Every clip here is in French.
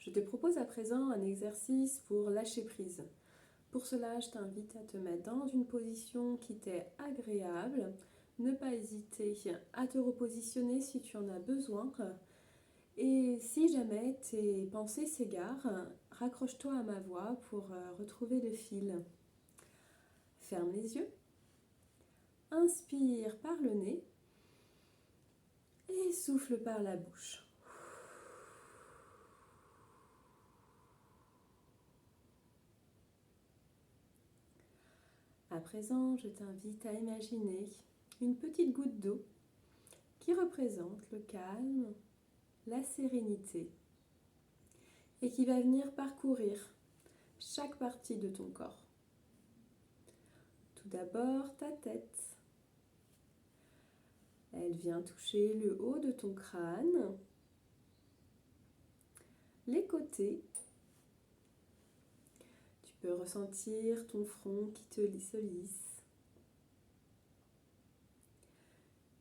Je te propose à présent un exercice pour lâcher prise. Pour cela, je t'invite à te mettre dans une position qui t'est agréable. Ne pas hésiter à te repositionner si tu en as besoin. Et si jamais tes pensées s'égarent, raccroche-toi à ma voix pour retrouver le fil. Ferme les yeux. Inspire par le nez et souffle par la bouche. À présent, je t'invite à imaginer une petite goutte d'eau qui représente le calme, la sérénité et qui va venir parcourir chaque partie de ton corps. Tout d'abord, ta tête. Elle vient toucher le haut de ton crâne, les côtés. Tu peux ressentir ton front qui se lisse,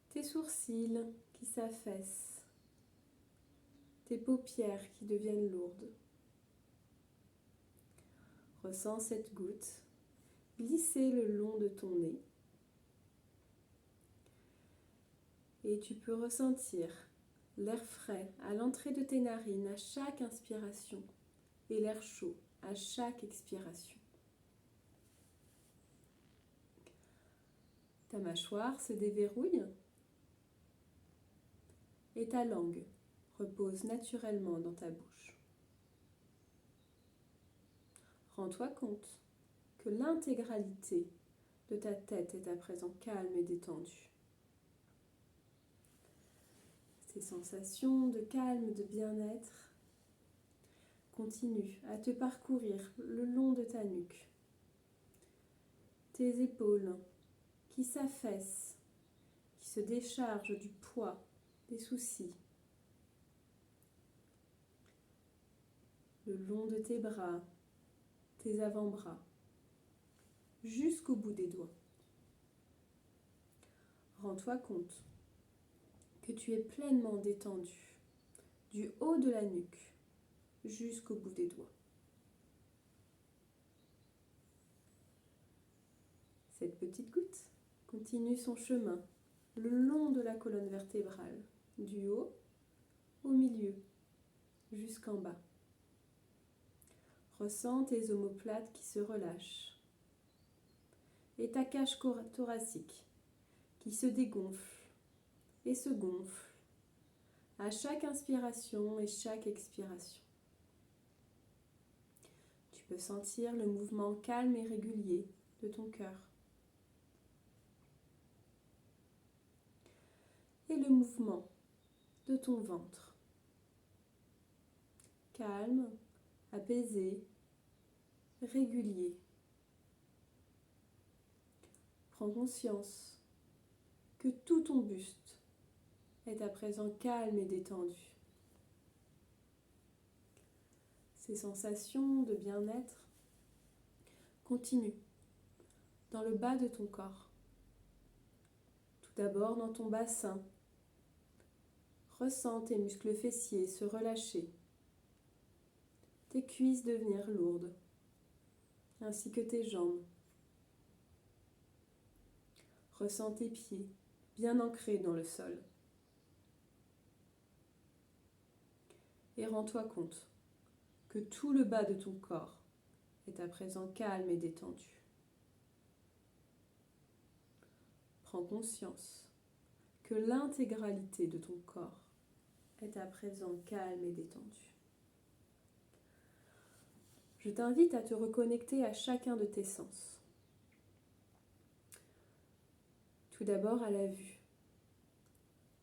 tes sourcils qui s'affaissent, tes paupières qui deviennent lourdes. Ressens cette goutte glisser le long de ton nez et tu peux ressentir l'air frais à l'entrée de tes narines à chaque inspiration et l'air chaud à chaque expiration. Ta mâchoire se déverrouille et ta langue repose naturellement dans ta bouche. Rends-toi compte que l'intégralité de ta tête est à présent calme et détendue. Ces sensations de calme, de bien-être continuent à te parcourir le long de ta nuque. Tes épaules qui s'affaissent, qui se déchargent du poids, des soucis. Le long de tes bras, tes avant-bras, jusqu'au bout des doigts. Rends-toi compte que tu es pleinement détendu, du haut de la nuque jusqu'au bout des doigts. Cette petite goutte continue son chemin le long de la colonne vertébrale, du haut au milieu jusqu'en bas. Ressens tes omoplates qui se relâchent et ta cage thoracique qui se dégonfle et se gonfle à chaque inspiration et chaque expiration. Tu peux sentir le mouvement calme et régulier de ton cœur et le mouvement de ton ventre. Calme, apaisé, régulier. Prends conscience que tout ton buste est à présent calme et détendu. Ces sensations de bien-être continuent dans le bas de ton corps. Tout d'abord dans ton bassin. Ressens tes muscles fessiers se relâcher, tes cuisses devenir lourdes, ainsi que tes jambes. Ressens tes pieds bien ancrés dans le sol. Et rends-toi compte que tout le bas de ton corps est à présent calme et détendu. Prends conscience que l'intégralité de ton corps est à présent calme et détendu. Je t'invite à te reconnecter à chacun de tes sens. Tout d'abord à la vue,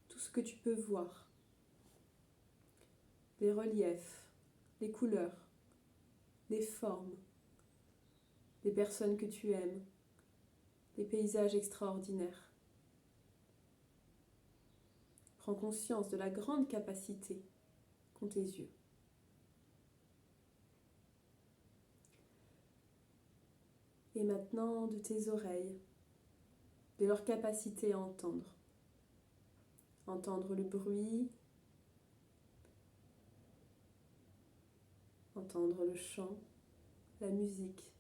tout ce que tu peux voir, les reliefs, les couleurs, les formes, les personnes que tu aimes, les paysages extraordinaires. Prends conscience de la grande capacité qu'ont tes yeux. Et maintenant de tes oreilles, de leur capacité à entendre. Entendre le bruit, entendre le chant, la musique,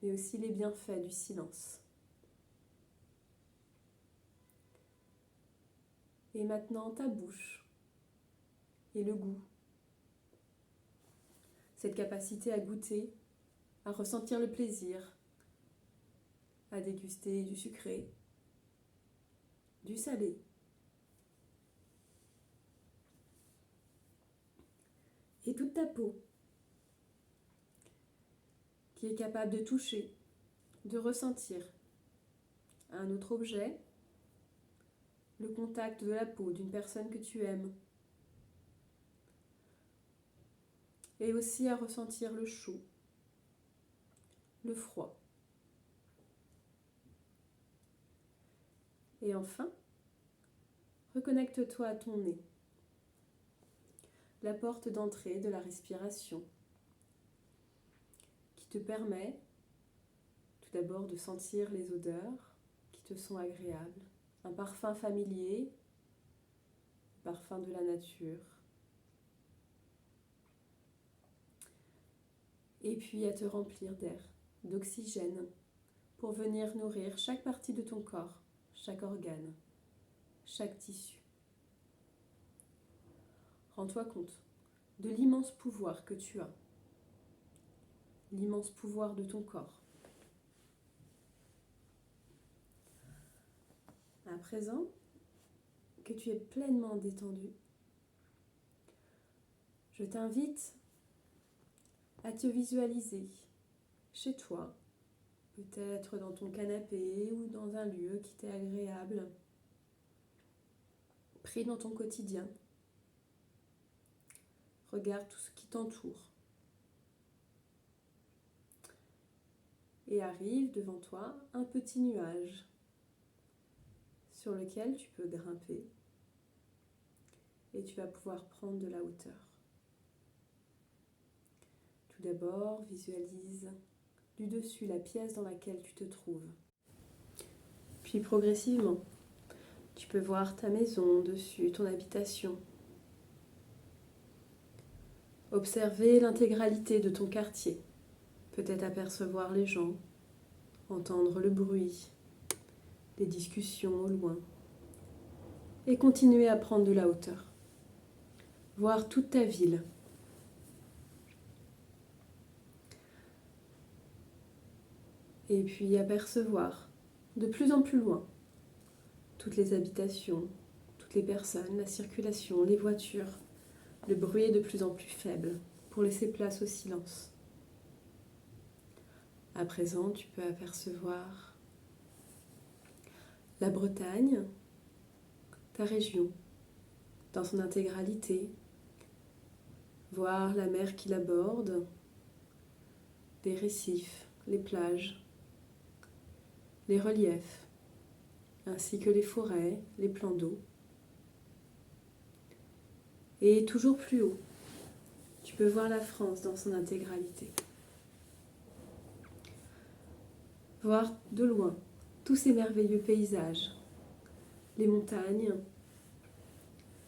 mais aussi les bienfaits du silence. Et maintenant ta bouche et le goût. Cette capacité à goûter, à ressentir le plaisir, à déguster du sucré, du salé. Et toute ta peau qui est capable de toucher, de ressentir un autre objet, le contact de la peau d'une personne que tu aimes, et aussi à ressentir le chaud, le froid. Et enfin, reconnecte-toi à ton nez, la porte d'entrée de la respiration, qui te permet tout d'abord de sentir les odeurs qui te sont agréables, un parfum familier, un parfum de la nature, et puis à te remplir d'air, d'oxygène, pour venir nourrir chaque partie de ton corps, chaque organe, chaque tissu. Rends-toi compte de l'immense pouvoir que tu as, l'immense pouvoir de ton corps. À présent que tu es pleinement détendu, je t'invite à te visualiser chez toi, peut-être dans ton canapé ou dans un lieu qui t'est agréable, pris dans ton quotidien. Regarde tout ce qui t'entoure. Et arrive devant toi un petit nuage sur lequel tu peux grimper et tu vas pouvoir prendre de la hauteur. Tout d'abord, visualise du dessus la pièce dans laquelle tu te trouves. Puis progressivement, tu peux voir ta maison dessus, ton habitation. Observer l'intégralité de ton quartier, peut-être apercevoir les gens, entendre le bruit, des discussions au loin, et continuer à prendre de la hauteur. Voir toute ta ville. Et puis apercevoir de plus en plus loin toutes les habitations, toutes les personnes, la circulation, les voitures. Le bruit est de plus en plus faible pour laisser place au silence. À présent, tu peux apercevoir la Bretagne, ta région, dans son intégralité, voir la mer qui l'aborde, les récifs, les plages, les reliefs, ainsi que les forêts, les plans d'eau. Et toujours plus haut, tu peux voir la France dans son intégralité. Voir de loin tous ces merveilleux paysages, les montagnes,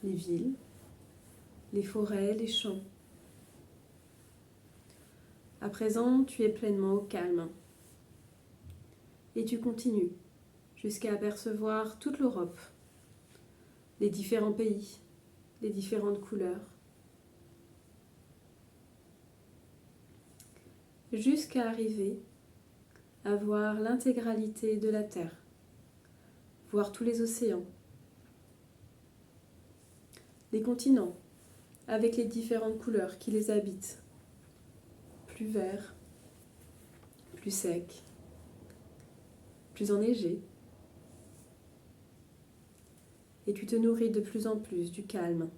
les villes, les forêts, les champs. À présent, tu es pleinement au calme. Et tu continues jusqu'à apercevoir toute l'Europe, les différents pays, les différentes couleurs, jusqu'à arriver à voir l'intégralité de la Terre, voir tous les océans, les continents, avec les différentes couleurs qui les habitent, plus vert, plus sec, plus enneigé. Et tu te nourris de plus en plus du calme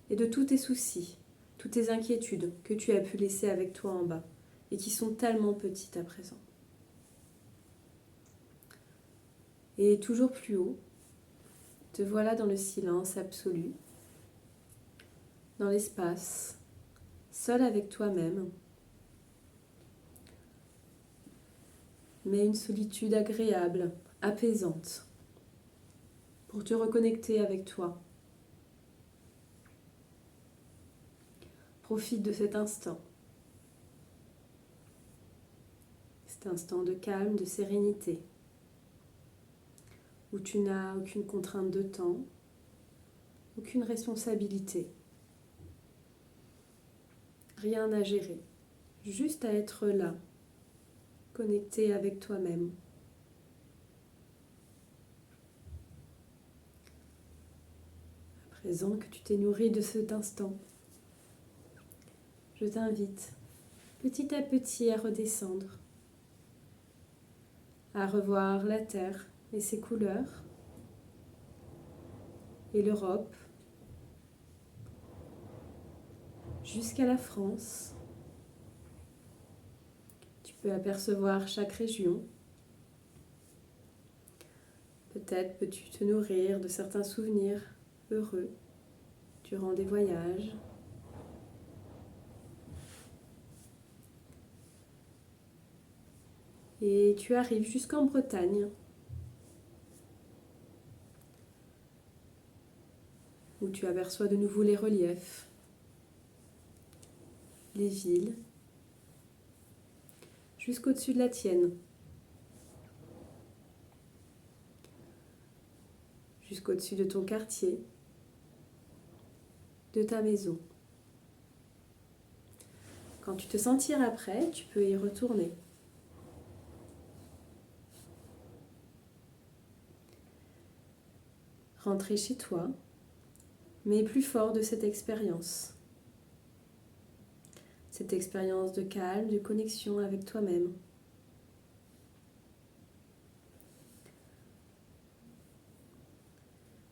et de tous tes soucis, toutes tes inquiétudes que tu as pu laisser avec toi en bas et qui sont tellement petites à présent. Et toujours plus haut, te voilà dans le silence absolu, dans l'espace, seul avec toi-même, mais une solitude agréable, apaisante, pour te reconnecter avec toi. Profite de cet instant de calme, de sérénité, où tu n'as aucune contrainte de temps, aucune responsabilité, rien à gérer, juste à être là, connecté avec toi-même. À présent que tu t'es nourri de cet instant, je t'invite petit à petit à redescendre, à revoir la terre et ses couleurs, et l'Europe, jusqu'à la France. Tu peux apercevoir chaque région. Peut-être peux-tu te nourrir de certains souvenirs heureux durant des voyages. Et tu arrives jusqu'en Bretagne, où tu aperçois de nouveau les reliefs, les villes, jusqu'au-dessus de la tienne, jusqu'au-dessus de ton quartier, de ta maison. Quand tu te sentiras prêt, tu peux y retourner. Rentrer chez toi, mais plus fort de cette expérience. Cette expérience de calme, de connexion avec toi-même.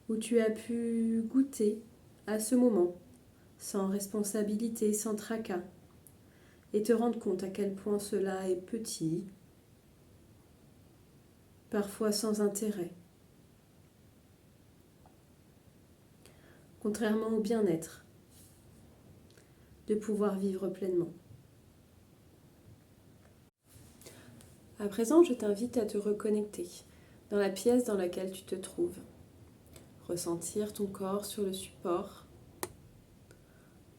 Où tu as pu goûter à ce moment, sans responsabilité, sans tracas, et te rendre compte à quel point cela est petit, parfois sans intérêt. Contrairement au bien-être, de pouvoir vivre pleinement. À présent, je t'invite à te reconnecter dans la pièce dans laquelle tu te trouves. Ressentir ton corps sur le support.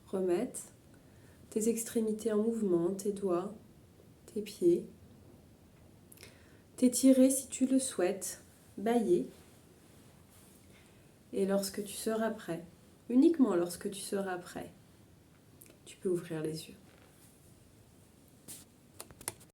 Remettre tes extrémités en mouvement, tes doigts, tes pieds. T'étirer si tu le souhaites, bâiller. Et lorsque tu seras prêt, uniquement lorsque tu seras prêt, tu peux ouvrir les yeux.